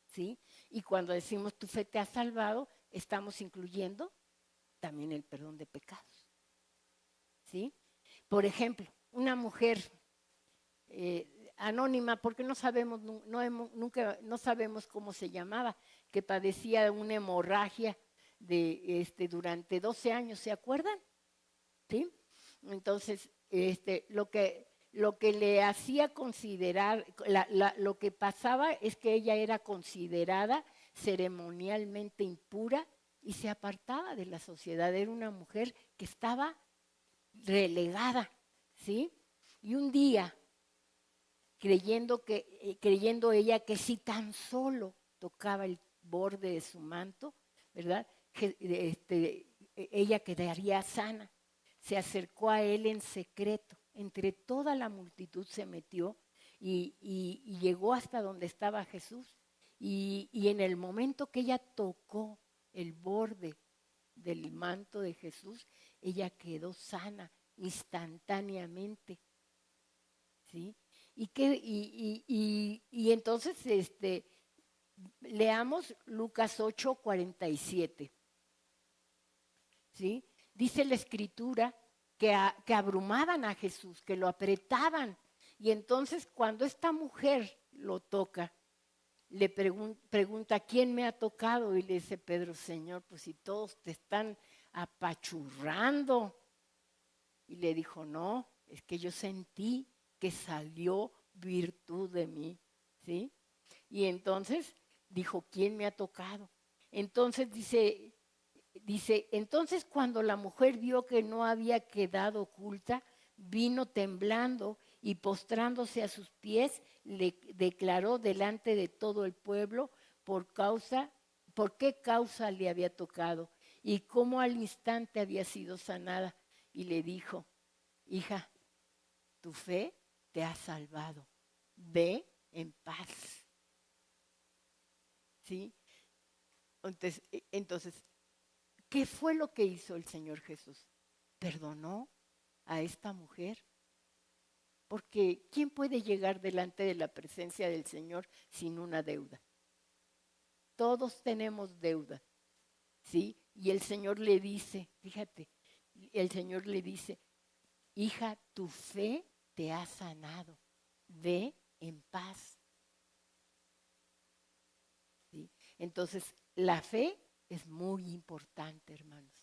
¿sí? Y cuando decimos tu fe te ha salvado, estamos incluyendo también el perdón de pecados, ¿sí? Por ejemplo, una mujer anónima, porque no sabemos, no sabemos cómo se llamaba, que padecía una hemorragia durante 12 años, ¿se acuerdan? ¿Sí? Entonces, lo que le hacía considerar, lo que pasaba es que ella era considerada ceremonialmente impura y se apartaba de la sociedad. Era una mujer que estaba relegada, ¿sí? Y un día, creyendo ella que si tan solo tocaba el borde de su manto, ¿verdad? Ella quedaría sana. Se acercó a él en secreto, entre toda la multitud se metió y llegó hasta donde estaba Jesús. Y en el momento que ella tocó el borde del manto de Jesús, ella quedó sana instantáneamente, ¿sí? Y entonces leamos Lucas 8:47, ¿sí? Dice la Escritura que abrumaban a Jesús, que lo apretaban. Y entonces cuando esta mujer lo toca, le pregunta, ¿quién me ha tocado? Y le dice Pedro, Señor, pues si todos te están apachurrando. Y le dijo, no, es que yo sentí que salió virtud de mí, ¿sí? Y entonces dijo, ¿quién me ha tocado? Entonces dice, entonces cuando la mujer vio que no había quedado oculta, vino temblando y postrándose a sus pies, le declaró delante de todo el pueblo por qué causa le había tocado y cómo al instante había sido sanada. Y le dijo, hija, tu fe te ha salvado, ve en paz. ¿Sí? Entonces, ¿qué fue lo que hizo el Señor Jesús? Perdonó a esta mujer. Porque ¿quién puede llegar delante de la presencia del Señor sin una deuda? Todos tenemos deuda, ¿sí? Y el Señor le dice, fíjate, el Señor le dice, hija, tu fe te ha sanado, ve en paz. ¿Sí? Entonces, la fe es muy importante, hermanos.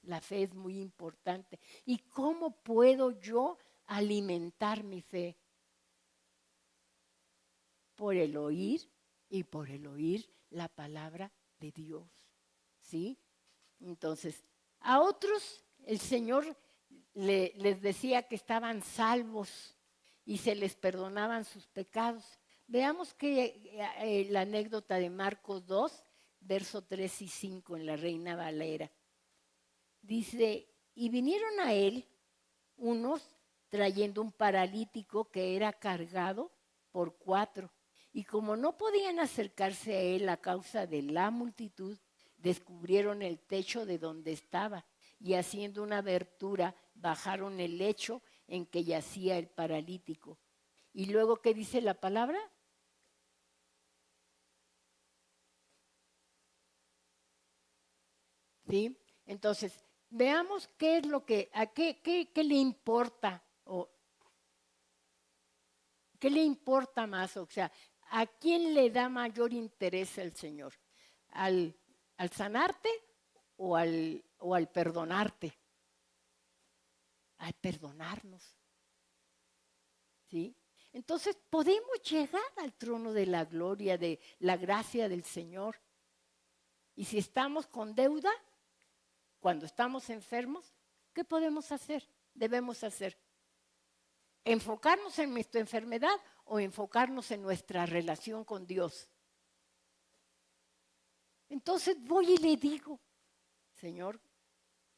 La fe es muy importante. ¿Y cómo puedo yo alimentar mi fe? Por el oír y por el oír la palabra de Dios. ¿Sí? Entonces, a otros el Señor les decía que estaban salvos y se les perdonaban sus pecados. Veamos que la anécdota de Marcos 2, verso 3 y 5 en la Reina Valera. Dice, y vinieron a él unos trayendo un paralítico que era cargado por 4. Y como no podían acercarse a él a causa de la multitud, descubrieron el techo de donde estaba y haciendo una abertura bajaron el lecho en que yacía el paralítico. Y luego, ¿qué dice la palabra? ¿sí? Entonces, veamos qué es lo que, qué le importa, o qué le importa más, o sea, a quién le da mayor interés el Señor, al, al sanarte o al perdonarte, al perdonarnos, ¿sí? Entonces podemos llegar al trono de la gloria, de la gracia del Señor. Y si estamos con deuda, cuando estamos enfermos, ¿qué podemos hacer? Debemos hacer. ¿Enfocarnos en nuestra enfermedad o enfocarnos en nuestra relación con Dios? Entonces voy y le digo, Señor,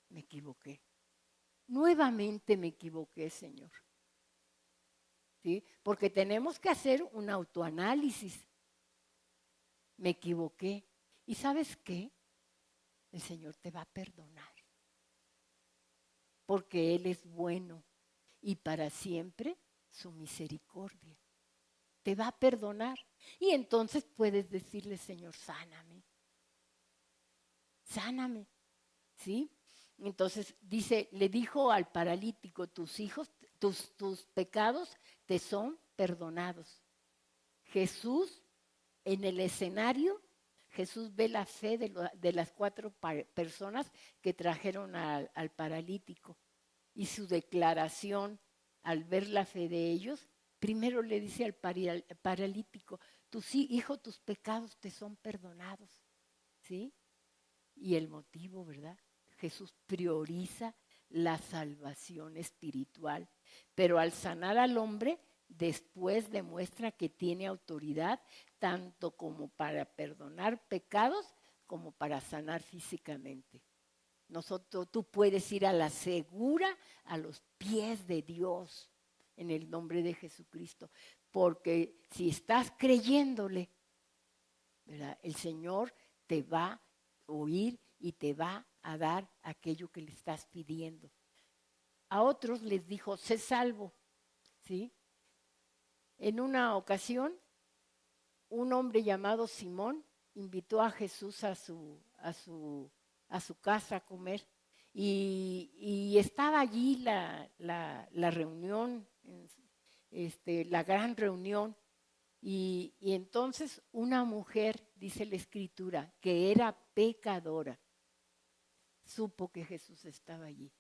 me equivoqué. Nuevamente me equivoqué, Señor. ¿Sí? Porque tenemos que hacer un autoanálisis. Me equivoqué. ¿Y sabes qué? El Señor te va a perdonar. Porque Él es bueno y para siempre su misericordia. Te va a perdonar. Y entonces puedes decirle, Señor, sáname. Sáname. ¿Sí? Entonces dice, le dijo al paralítico, tus pecados te son perdonados. Jesús, en el escenario, Jesús ve la fe de las 4 personas que trajeron al paralítico. Y su declaración, al ver la fe de ellos, primero le dice al paralítico, hijo, tus pecados te son perdonados. ¿Sí? Y el motivo, ¿verdad? Jesús prioriza la salvación espiritual, pero al sanar al hombre, después demuestra que tiene autoridad tanto como para perdonar pecados como para sanar físicamente. Tú puedes ir a la segura, a los pies de Dios, en el nombre de Jesucristo, porque si estás creyéndole, ¿verdad? El Señor te va a oír y te va a dar aquello que le estás pidiendo. A otros les dijo, sé salvo, ¿sí? En una ocasión, un hombre llamado Simón invitó a Jesús a su casa a comer y estaba allí la reunión, la gran reunión. Y entonces una mujer, dice la Escritura, que era pecadora, supo que Jesús estaba allí.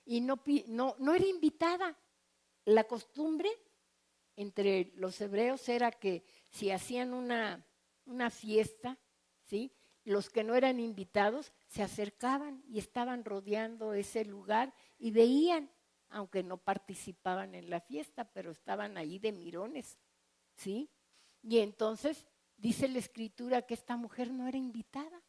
Y no era invitada. La costumbre entre los hebreos era que si hacían una fiesta, ¿sí? Los que no eran invitados se acercaban y estaban rodeando ese lugar y veían, aunque no participaban en la fiesta, pero estaban ahí de mirones, ¿sí? Y entonces dice la Escritura que esta mujer no era invitada.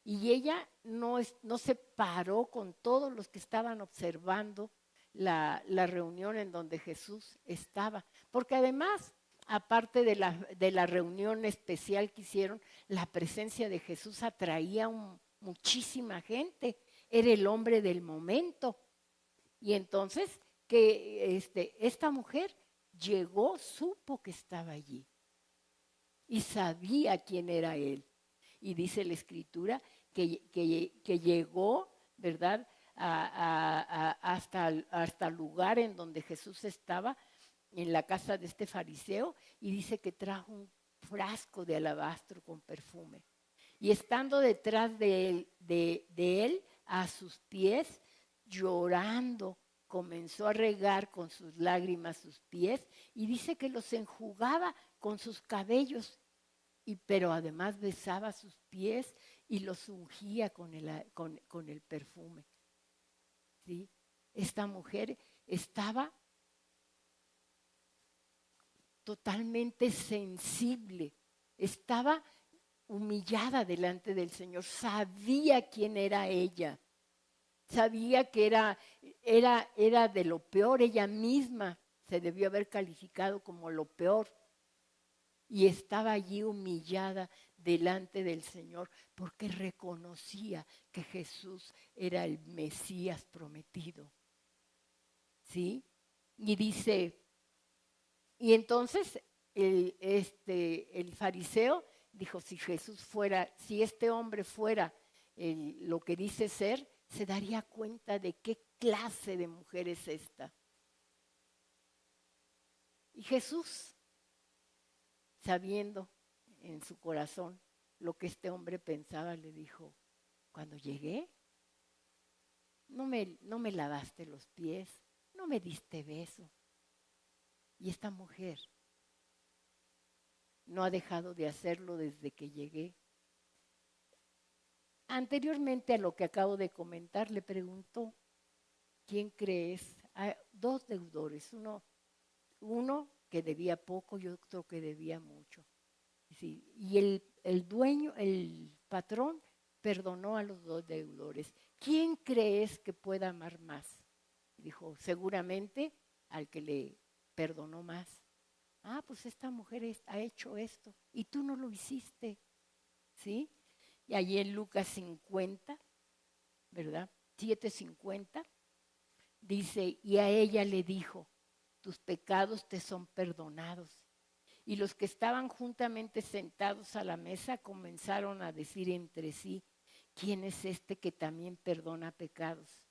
Y ella no se paró con todos los que estaban observando la reunión en donde Jesús estaba. Porque además, aparte de la reunión especial que hicieron, la presencia de Jesús atraía muchísima gente. Era el hombre del momento. Y entonces que esta mujer llegó, supo que estaba allí. Y sabía quién era él. Y dice la Escritura que llegó, ¿verdad? Hasta el lugar en donde Jesús estaba, en la casa de este fariseo, y dice que trajo un frasco de alabastro con perfume. Y estando detrás de él, a sus pies, llorando, comenzó a regar con sus lágrimas sus pies, y dice que los enjugaba con sus cabellos, pero además besaba sus pies y los ungía con el perfume. ¿Sí? Esta mujer estaba totalmente sensible, estaba humillada delante del Señor, sabía quién era ella, sabía que era de lo peor, ella misma se debió haber calificado como lo peor. Y estaba allí humillada delante del Señor porque reconocía que Jesús era el Mesías prometido. ¿Sí? Y dice, y entonces el fariseo dijo, si este hombre fuera lo que dice ser, se daría cuenta de qué clase de mujer es esta. Y Jesús, sabiendo en su corazón lo que este hombre pensaba, le dijo, cuando llegué, no me lavaste los pies, no me diste beso. Y esta mujer no ha dejado de hacerlo desde que llegué. Anteriormente a lo que acabo de comentar, le preguntó, ¿quién crees? Hay dos deudores, uno que debía poco y otro que debía mucho. Sí, y el dueño, el patrón, perdonó a los dos deudores. ¿Quién crees que pueda amar más? Dijo, seguramente al que le perdonó más. Ah, pues esta mujer ha hecho esto y tú no lo hiciste, ¿sí? Y allí en Lucas 50, ¿verdad? 7:50, dice, y a ella le dijo, tus pecados te son perdonados. Y los que estaban juntamente sentados a la mesa comenzaron a decir entre sí, ¿quién es este que también perdona pecados?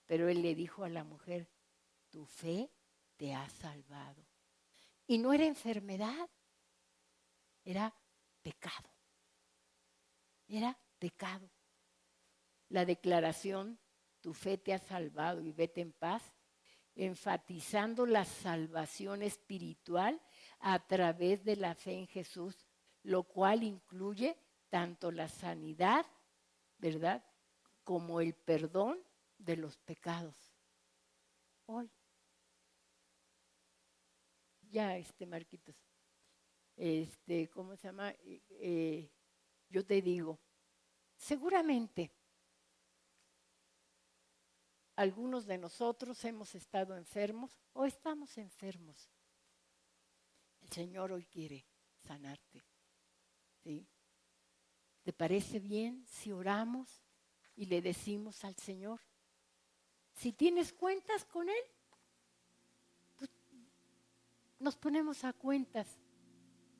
Pero él le dijo a la mujer, tu fe te ha salvado. Y no era enfermedad, era pecado. Era pecado. La declaración, tu fe te ha salvado y vete en paz, enfatizando la salvación espiritual a través de la fe en Jesús, lo cual incluye tanto la sanidad, ¿verdad?, como el perdón de los pecados. Hoy, ya Marquitos, ¿cómo se llama? Yo te digo, seguramente algunos de nosotros hemos estado enfermos o estamos enfermos. El Señor hoy quiere sanarte, ¿sí? ¿Te parece bien si oramos y le decimos al Señor? Si tienes cuentas con Él, pues nos ponemos a cuentas.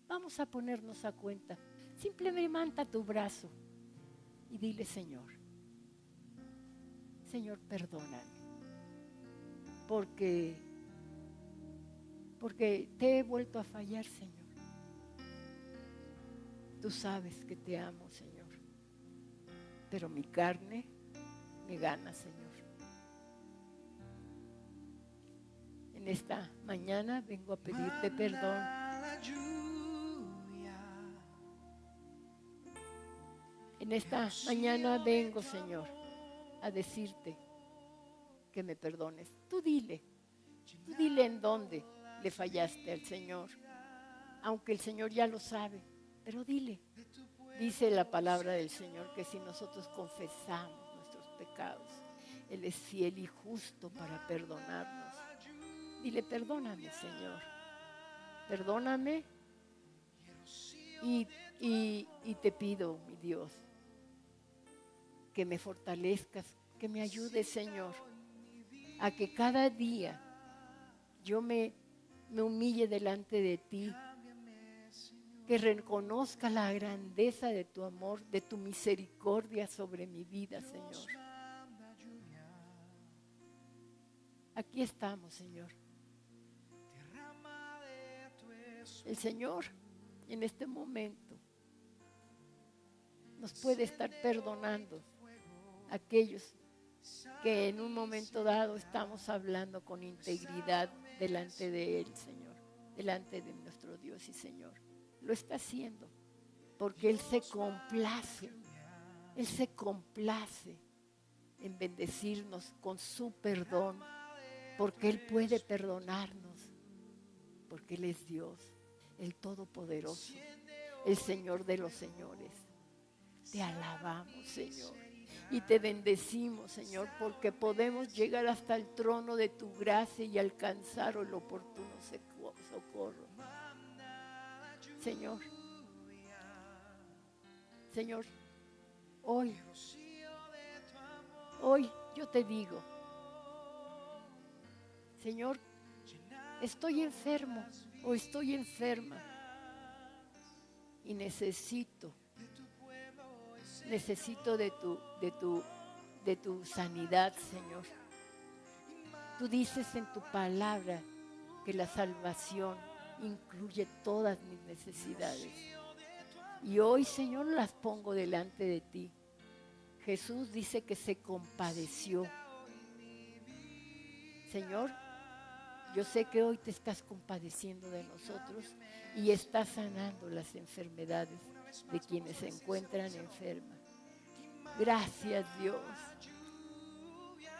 Vamos a ponernos a cuenta. Simplemente levanta tu brazo y dile, Señor, perdóname. Porque te he vuelto a fallar, Señor. Tú sabes que te amo, Señor. Pero mi carne me gana, Señor. En esta mañana vengo a pedirte perdón. En esta mañana vengo, Señor, a decirte que me perdones. Tú dile en dónde le fallaste al Señor. Aunque el Señor ya lo sabe, pero dile. Dice la palabra del Señor que si nosotros confesamos nuestros pecados, Él es fiel y justo para perdonarnos. Dile, perdóname, Señor. Perdóname y te pido, mi Dios, que me fortalezcas, que me ayudes, Señor, a que cada día yo me humille delante de ti, que reconozca la grandeza de tu amor, de tu misericordia sobre mi vida, Señor. Aquí estamos, Señor. El Señor, en este momento, nos puede estar perdonando a aquellos que en un momento dado estamos hablando con integridad delante de Él, Señor, delante de nuestro Dios y Señor. Lo está haciendo porque Él se complace en bendecirnos con su perdón, porque Él puede perdonarnos, porque Él es Dios, el Todopoderoso, el Señor de los señores. Te alabamos, Señor, y te bendecimos, Señor, porque podemos llegar hasta el trono de tu gracia y alcanzar el oportuno socorro. Señor, hoy yo te digo, Señor, estoy enfermo o estoy enferma y necesito necesito de tu sanidad, Señor. Tú dices en tu palabra que la salvación incluye todas mis necesidades. Y hoy, Señor, las pongo delante de ti. Jesús dice que se compadeció. Señor, yo sé que hoy te estás compadeciendo de nosotros y estás sanando las enfermedades de quienes se encuentran enfermas. Gracias, Dios.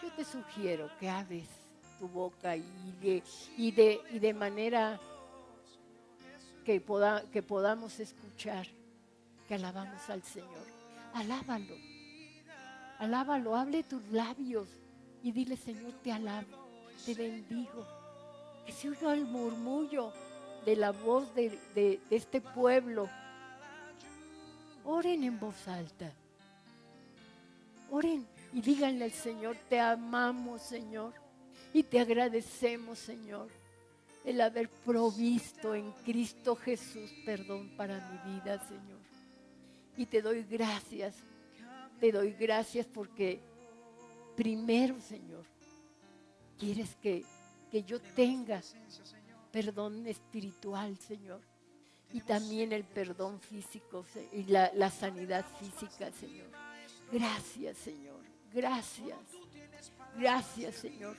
Yo te sugiero que abres tu boca y de manera que podamos escuchar que alabamos al Señor. Alábalo, alábalo, hable tus labios y dile: Señor, te alabo, te bendigo. Que se oiga el murmullo de la voz de este pueblo. Oren en voz alta. Oren y díganle al Señor: te amamos, Señor, y te agradecemos, Señor, el haber provisto en Cristo Jesús perdón para mi vida, Señor. Y te doy gracias porque primero, Señor, quieres que yo tenga perdón espiritual, Señor, y también el perdón físico y la sanidad física, Señor. Gracias, Señor, gracias, gracias, Señor.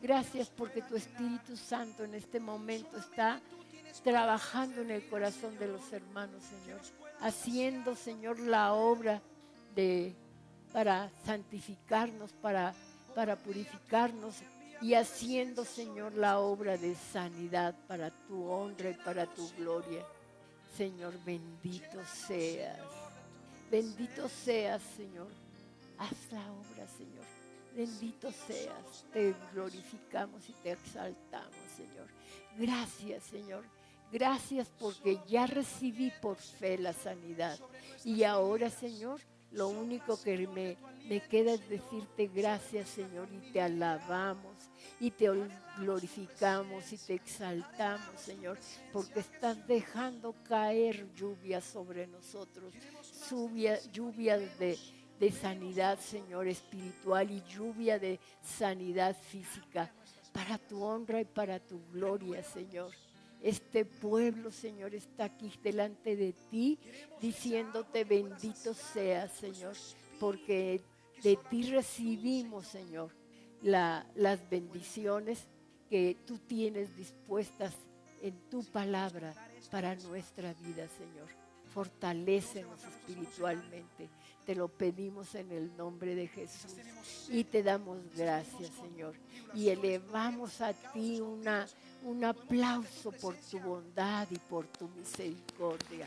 Gracias porque tu Espíritu Santo en este momento está trabajando en el corazón de los hermanos, Señor, haciendo, Señor, la obra para santificarnos, para purificarnos, y haciendo, Señor, la obra de sanidad para tu honra y para tu gloria. Señor, bendito seas, Señor. Haz la obra, Señor. Bendito seas. Te glorificamos y te exaltamos, Señor. Gracias, Señor. Gracias porque ya recibí por fe la sanidad. Y ahora, Señor, lo único que me queda es decirte gracias, Señor, y te alabamos, y te glorificamos, y te exaltamos, Señor, porque estás dejando caer lluvia sobre nosotros, lluvia de sanidad, Señor, espiritual, y lluvia de sanidad física, para tu honra y para tu gloria, Señor. Este pueblo, Señor, está aquí delante de ti, diciéndote bendito seas, Señor, porque de ti recibimos, Señor, las bendiciones que tú tienes dispuestas en tu palabra para nuestra vida, Señor. Fortalécenos espiritualmente. Te lo pedimos en el nombre de Jesús y te damos gracias, Señor. Y elevamos a ti un aplauso por tu bondad y por tu misericordia.